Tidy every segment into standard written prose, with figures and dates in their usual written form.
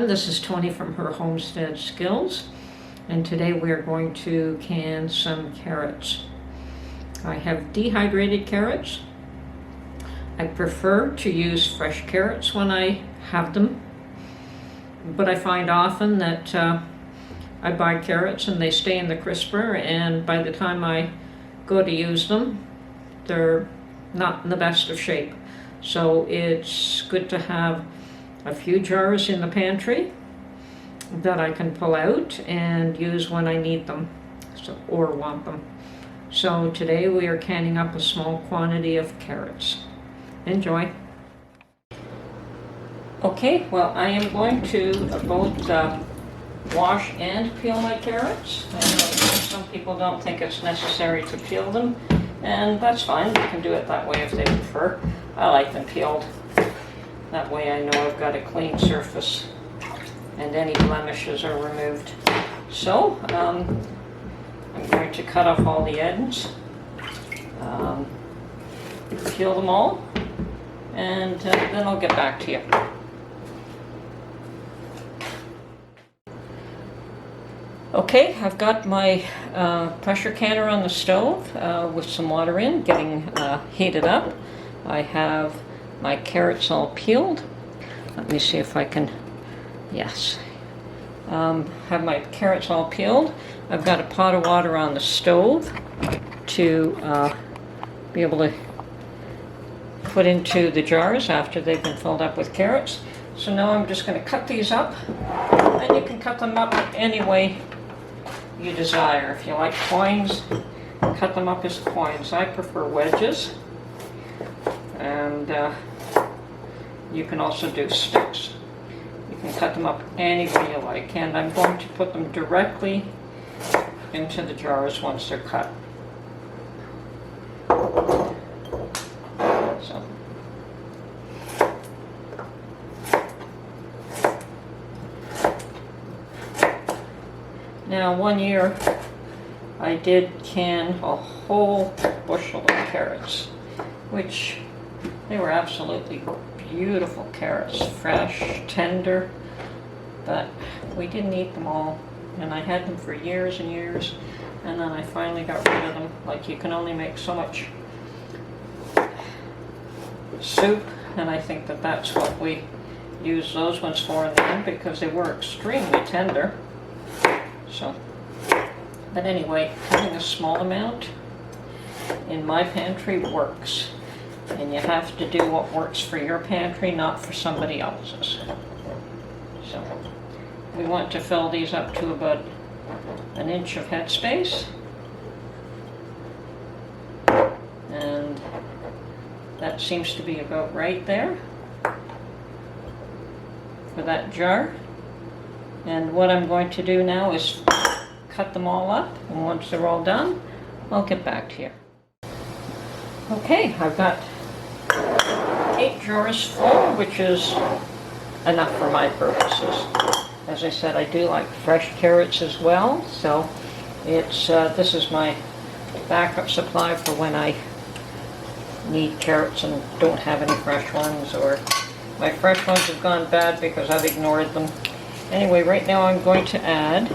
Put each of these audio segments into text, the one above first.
everyone, this is Tony from her Homestead Skills, and today we are going to can some carrots. I have dehydrated carrots. I prefer to use fresh carrots when I have them, but I find often that I buy carrots and they stay in the crisper, and by the time I go to use them, they're not in the best of shape. So it's good to have a few jars in the pantry that I can pull out and use when I need them or want them. So today we are canning up a small quantity of carrots. Enjoy. Okay, well, I am going to both wash and peel my carrots. I know some people don't think it's necessary to peel them, and that's fine. They can do it that way if they prefer. I like them peeled. That way I know I've got a clean surface and any blemishes are removed. So I'm going to cut off all the ends, peel them all, and then I'll get back to you. Okay, I've got my pressure canner on the stove with some water in, getting heated up. I have my carrots all peeled. Let me see if I can, yes. Have my carrots all peeled. I've got a pot of water on the stove to be able to put into the jars after they've been filled up with carrots. So now I'm just going to cut these up, and you can cut them up any way you desire. If you like coins, cut them up as coins. I prefer wedges, and you can also do sticks. You can cut them up any way you like, and I'm going to put them directly into the jars once they're cut. So. Now, one year I did can a whole bushel of carrots, which they were absolutely beautiful carrots, fresh, tender, but we didn't eat them all, and I had them for years and years, and then I finally got rid of them. Like, you can only make so much soup, and I think that that's what we use those ones for in the end, because they were extremely tender. So, but anyway, having a small amount in my pantry works. And you have to do what works for your pantry, not for somebody else's. So we want to fill these up to about an inch of headspace. And that seems to be about right there for that jar. And what I'm going to do now is cut them all up, and once they're all done, I'll get back to you. Okay, I've got 8 jars full, which is enough for my purposes. As I said, I do like fresh carrots as well, so it's this is my backup supply for when I need carrots and don't have any fresh ones, or my fresh ones have gone bad because I've ignored them. Anyway, right now I'm going to add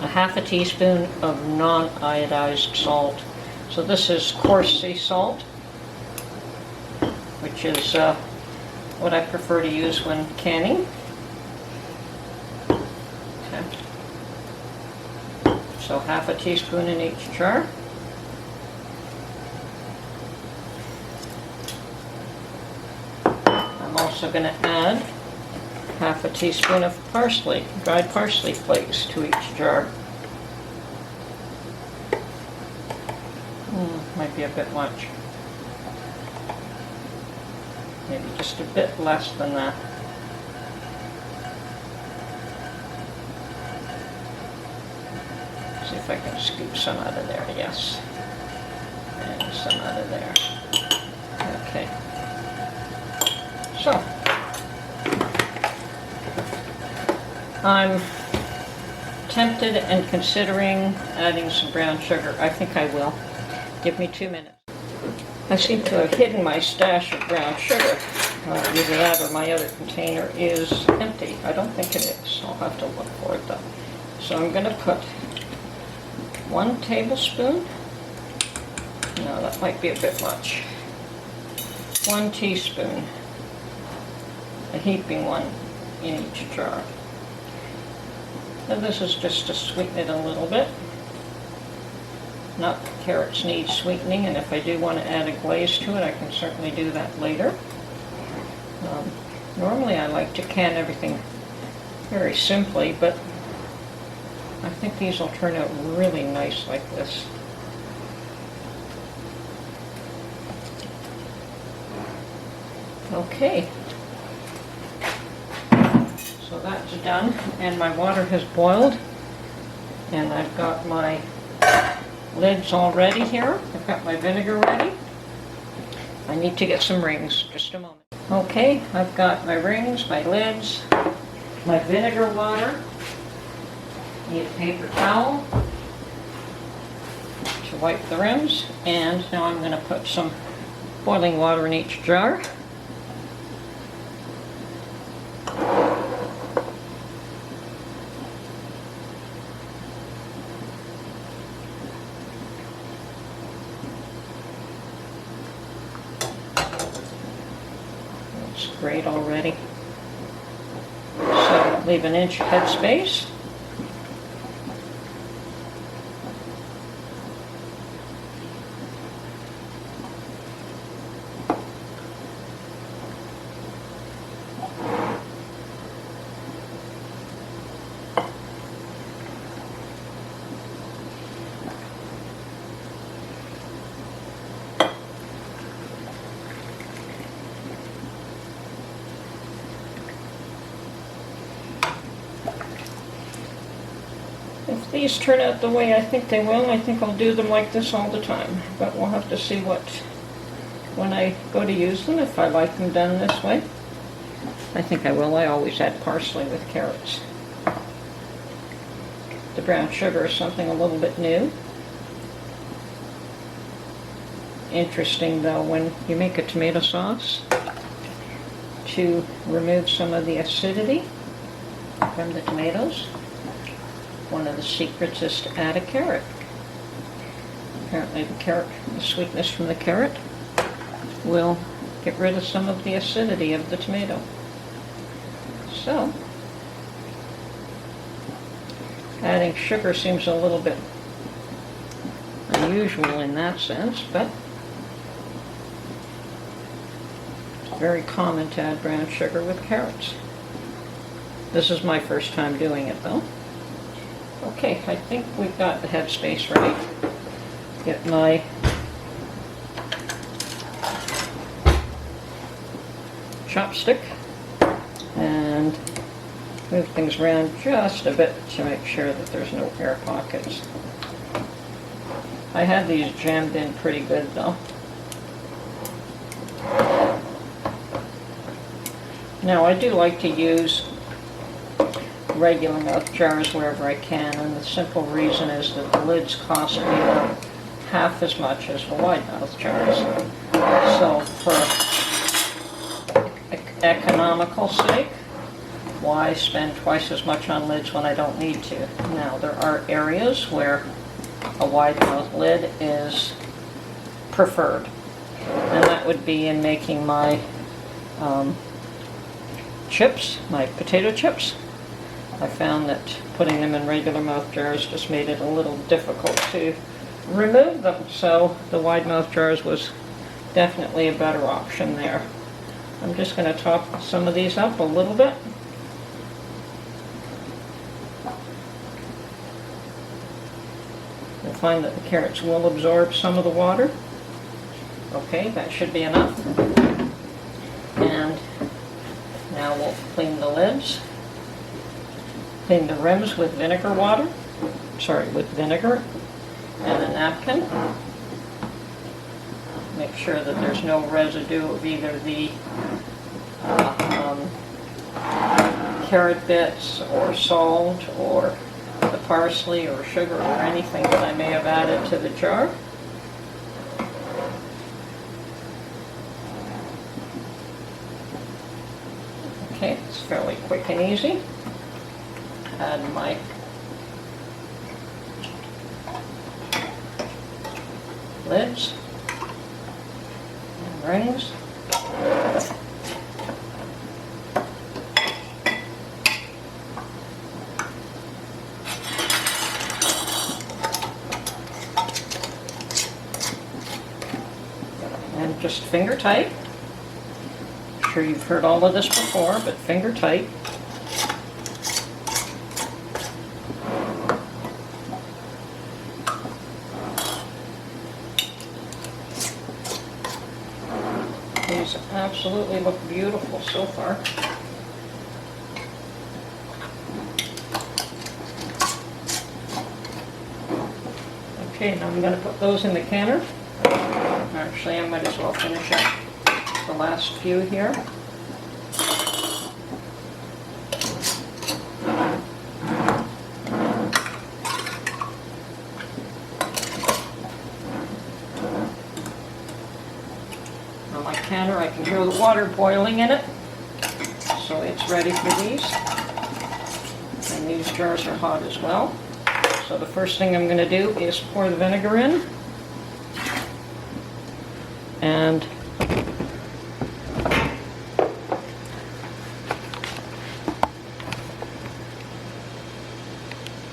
a half a teaspoon of non-iodized salt. So this is coarse sea salt, which is what I prefer to use when canning. Okay. So half a teaspoon in each jar. I'm also going to add half a teaspoon of parsley, dried parsley flakes, to each jar. Might be a bit much. Maybe just a bit less than that. See if I can scoop some out of there. Yes. And some out of there. Okay. So, I'm tempted and considering adding some brown sugar. I think I will. Give me 2 minutes. I seem to have hidden my stash of brown sugar. Either that or my other container is empty. I don't think it is. I'll have to look for it though. So I'm going to put 1 tablespoon. No, that might be a bit much. 1 teaspoon. A heaping one in each jar. And this is just to sweeten it a little bit. Not that carrots need sweetening, and if I do want to add a glaze to it, I can certainly do that later. Normally I like to can everything very simply, but I think these will turn out really nice like this. Okay. So that's done, and my water has boiled, and I've got my lids all ready here. I've got my vinegar ready. I need to get some rings, just a moment. Okay, I've got my rings, my lids, my vinegar water. Need a paper towel to wipe the rims, and now I'm going to put some boiling water in each jar. Great already. So leave an inch headspace. If these turn out the way I think they will, I think I'll do them like this all the time. But we'll have to see when I go to use them, if I like them done this way. I think I will. I always add parsley with carrots. The brown sugar is something a little bit new. Interesting though, when you make a tomato sauce, to remove some of the acidity from the tomatoes, one of the secrets is to add a carrot. Apparently the sweetness from the carrot will get rid of some of the acidity of the tomato. So, adding sugar seems a little bit unusual in that sense, but it's very common to add brown sugar with carrots. This is my first time doing it though. Okay, I think we've got the headspace right. Get my chopstick and move things around just a bit to make sure that there's no air pockets. I had these jammed in pretty good though. Now I do like to use regular mouth jars wherever I can, and the simple reason is that the lids cost me about half as much as the wide mouth jars. So for economical sake, why spend twice as much on lids when I don't need to? Now there are areas where a wide mouth lid is preferred, and that would be in making my chips, my potato chips. I found that putting them in regular mouth jars just made it a little difficult to remove them, so the wide mouth jars was definitely a better option there. I'm just going to top some of these up a little bit. You'll find that the carrots will absorb some of the water. Okay, that should be enough. And now we'll clean the lids. Clean the rims with vinegar water, with vinegar and a napkin. Make sure that there's no residue of either the carrot bits or salt or the parsley or sugar or anything that I may have added to the jar. fairly quick and easy. Add my lids and rings. And just finger tight. I'm sure you've heard all of this before, but finger tight. These absolutely look beautiful so far. Okay, now I'm going to put those in the canner. Actually, I might as well finish up the last few here. On my canner, I can hear the water boiling in it, so it's ready for these. And these jars are hot as well. So the first thing I'm going to do is pour the vinegar in. And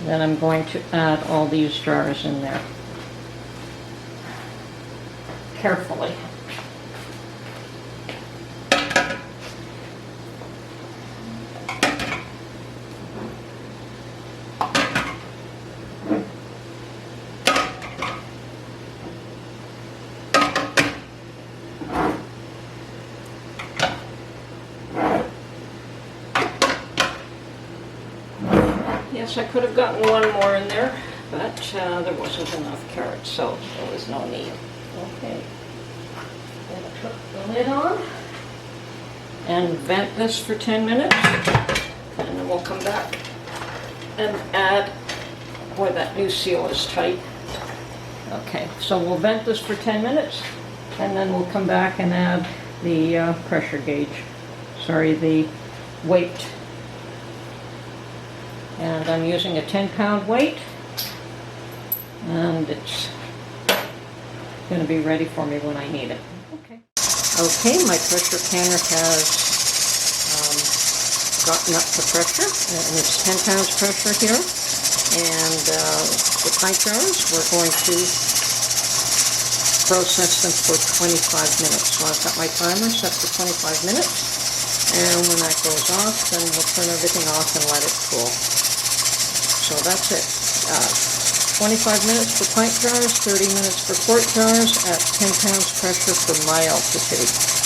then I'm going to add all these jars in there carefully. Yes, I could have gotten one more in there, but there wasn't enough carrots, so there was no need. Okay, I'm going to put the lid on and vent this for 10 minutes, and then we'll come back and add, boy, that new seal is tight. Okay, so we'll vent this for 10 minutes, and then we'll come back and add the pressure gauge, the weight. And I'm using a 10-pound weight, and it's going to be ready for me when I need it. Okay, my pressure canner has gotten up to pressure, and it's 10 pounds pressure here. And the pint jars, we're going to process them for 25 minutes. So I've got my timer set for 25 minutes, and when that goes off, then we'll turn everything off and let it cool. So that's it. 25 minutes for pint jars, 30 minutes for quart jars at 10 pounds pressure for my altitude.